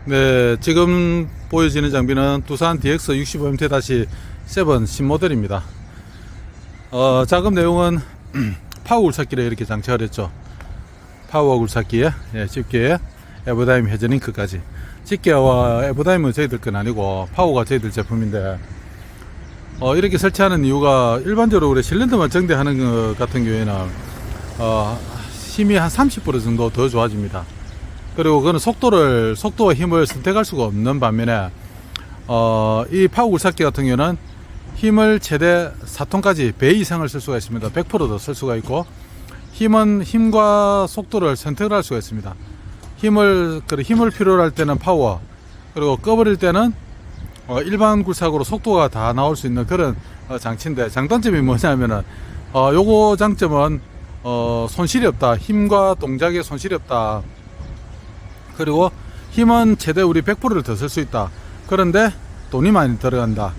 네, 지금 보여지는 장비는 두산 DX 65MT-7 신모델입니다. 작업 내용은 파워 굴삭기를 이렇게 장착을 했죠. 파워 굴삭기에 집게에 에버다임 헤저링크까지. 집게와 에버다임은 저희들 건 아니고 파워가 저희들 제품인데, 이렇게 설치하는 이유가 일반적으로 우리 실린더만 정대하는 것 같은 경우에는 힘이 한 30% 정도 더 좋아집니다. 그리고 그는 속도와 힘을 선택할 수가 없는 반면에 이 파워 굴삭기 같은 경우는 힘을 최대 4톤까지 배 이상을 쓸 수가 있습니다. 100%도 쓸 수가 있고, 힘과 속도를 선택을 할 수가 있습니다. 힘을 필요로 할 때는 파워, 그리고 꺼버릴 때는 일반 굴삭으로 속도가 다 나올 수 있는 그런 장치인데, 장단점이 뭐냐면은 요거 장점은 손실이 없다. 힘과 동작에 손실이 없다. 그리고 힘은 최대 우리 100%를 더 쓸 수 있다. 그런데 돈이 많이 들어간다.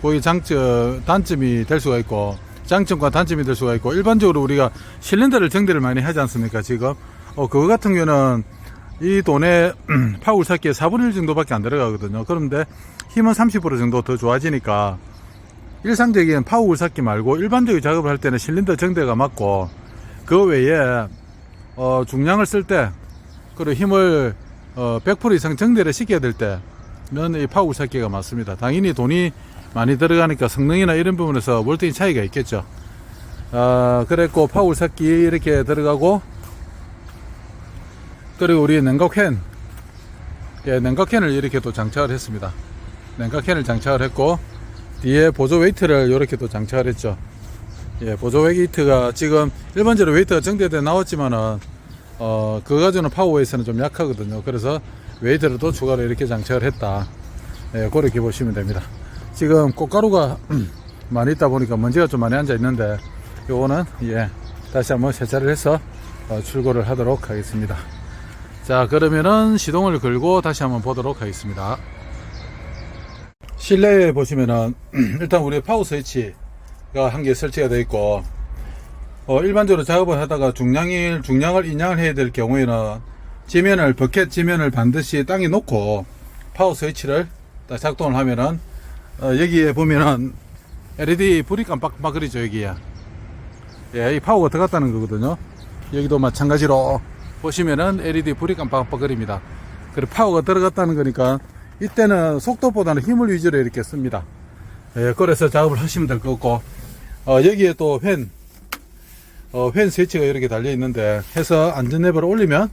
그게 단점이 될 수가 있고, 장점과 단점이 될 수가 있고, 일반적으로 우리가 실린더를 정대를 많이 하지 않습니까? 지금 그거 같은 경우는 이 돈에 파워 굴삭기에 4분의 1 정도밖에 안 들어가거든요. 그런데 힘은 30% 정도 더 좋아지니까, 일상적인 파워 굴삭기 말고 일반적인 작업을 할 때는 실린더 정대가 맞고, 그 외에 중량을 쓸 때, 그리고 힘을 100% 이상 정대를 시켜야 될 때는 이 파워 굴삭기가 맞습니다. 당연히 돈이 많이 들어가니까 성능이나 이런 부분에서 월등히 차이가 있겠죠. 그랬고, 파워 굴삭기 이렇게 들어가고, 그리고 우리 냉각팬, 냉각팬을 이렇게 또 장착을 했습니다. 냉각팬을 장착을 했고, 뒤에 보조 웨이트를 이렇게 또 장착을 했죠. 보조 웨이트가 지금 일반적으로 웨이트가 정대돼 나왔지만은 그거 가지고는 파워웨이스는 좀 약하거든요. 그래서 웨이트를 또 추가로 이렇게 장착을 했다. 그렇게 보시면 됩니다. 지금 꽃가루가 많이 있다 보니까 먼지가 좀 많이 앉아 있는데, 요거는 다시 한번 세차를 해서 출고를 하도록 하겠습니다. 자, 그러면은 시동을 걸고 다시 한번 보도록 하겠습니다. 실내에 보시면은 일단 우리 파워 스위치가 한 개 설치가 되어 있고, 일반적으로 작업을 하다가 중량을 인양을 해야 될 경우에는 버켓 지면을 반드시 땅에 놓고 파워 스위치를 작동을 하면은, 여기에 보면은 LED 불이 깜빡거리죠. 여기에 이 파워가 들어갔다는 거거든요. 여기도 마찬가지로 보시면은 LED 불이 깜빡거립니다. 그리고 파워가 들어갔다는 거니까 이때는 속도보다는 힘을 위주로 이렇게 씁니다. 그래서 작업을 하시면 될 것 같고, 여기에 또 팬 스위치가 이렇게 달려 있는데, 해서 안전레버를 올리면,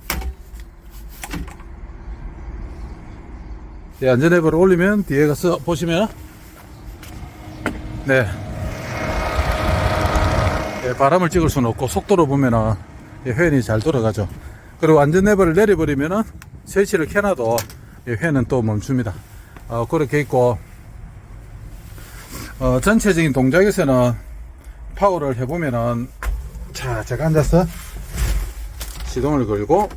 안전레버를 올리면 뒤에 가서 보시면 바람을 찍을 수는 없고, 속도로 보면은 팬이 잘 돌아가죠. 그리고 안전레버를 내려버리면은 스위치를 켜놔도 팬은 또 멈춥니다. 그렇게 있고, 전체적인 동작에서는 파워를 해보면은, 자, 제가 앉아서 시동을 걸고,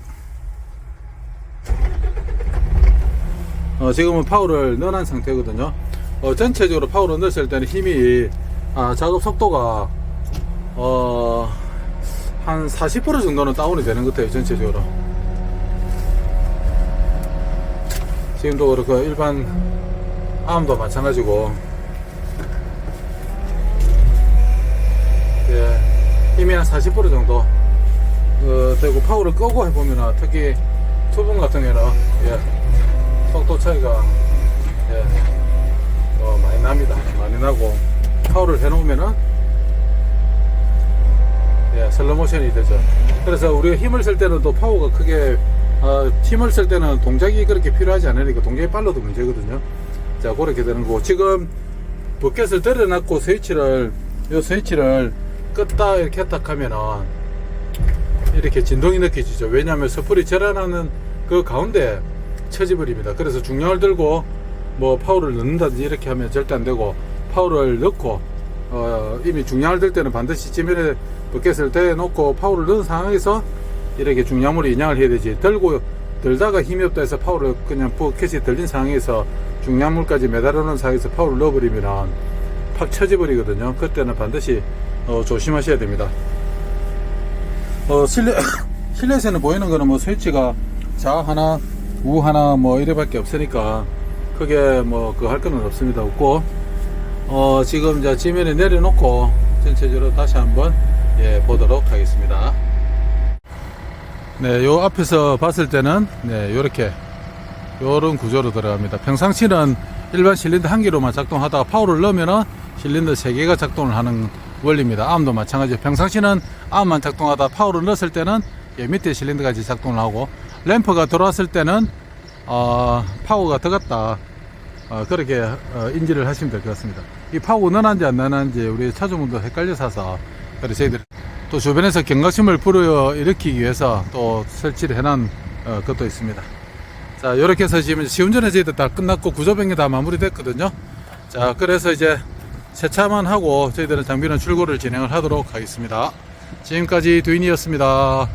지금은 파워를 넣어놓은 상태거든요. 전체적으로 파워를 넣었을 때는 힘이, 작업 속도가, 한 40% 정도는 다운이 되는 것 같아요, 전체적으로. 지금도 그렇고, 일반 암도 마찬가지고, 힘이 한 40% 정도 되고, 파워를 끄고 해보면 특히 투분 같은 경우는 속도 차이가 많이 납니다. 많이 나고, 파워를 해놓으면은 슬로모션이 되죠. 그래서 우리가 힘을 쓸 때는 또 파워가 크게, 힘을 쓸 때는 동작이 그렇게 필요하지 않으니까 동작이 빨라도 문제거든요. 자, 그렇게 되는 거고, 지금 버켓을 들여놨고 스위치를 껐다 이렇게 켰다 하면은 이렇게 진동이 느껴지죠. 왜냐하면 섣불리 절하는 그 가운데 처지버립니다. 그래서 중량을 들고 뭐 파워를 넣는다든지 이렇게 하면 절대 안 되고, 파워를 넣고 이미 중량을 들 때는 반드시 지면에 버켓을 대놓고 파워를 넣은 상황에서 이렇게 중량물을 인양을 해야 되지, 들다가 힘이 없다 해서 파워를 그냥 버켓이 들린 상황에서 중량물까지 매달아 놓은 상황에서 파워를 넣어버리면 팍 쳐져버리거든요. 그때는 반드시 조심하셔야 됩니다. 실내에서는 보이는 거는 뭐 스위치가 자 하나, 우 하나 뭐 이래밖에 없으니까 크게 뭐 그 할 거는 없습니다. 없고 지금 이제 지면에 내려놓고 전체적으로 다시 한번 보도록 하겠습니다. 네, 요 앞에서 봤을 때는 요렇게 요런 구조로 들어갑니다. 평상시는 일반 실린더 한 개로만 작동하다가 파워를 넣으면은 실린더 3개가 작동을 하는 원리입니다. 암도 마찬가지예요. 평상시는 암만 작동하다 파워를 넣었을 때는 밑에 실린더까지 작동을 하고, 램프가 들어왔을 때는 파워가 들어갔다, 그렇게 인지를 하시면 될 것 같습니다. 이 파워 넣어놨는지 안 넣어놨는지 우리 차주분도 헷갈려서 그래서 저희들이 또 주변에서 경각심을 불러일으키기 위해서 또 설치를 해놓은 것도 있습니다. 자, 이렇게 해서 지금 시운전에 저희들 다 끝났고 구조 변경 다 마무리됐거든요. 자, 그래서 이제 세차만 하고 저희들은 장비는 출고를 진행을 하도록 하겠습니다. 지금까지 두인이었습니다.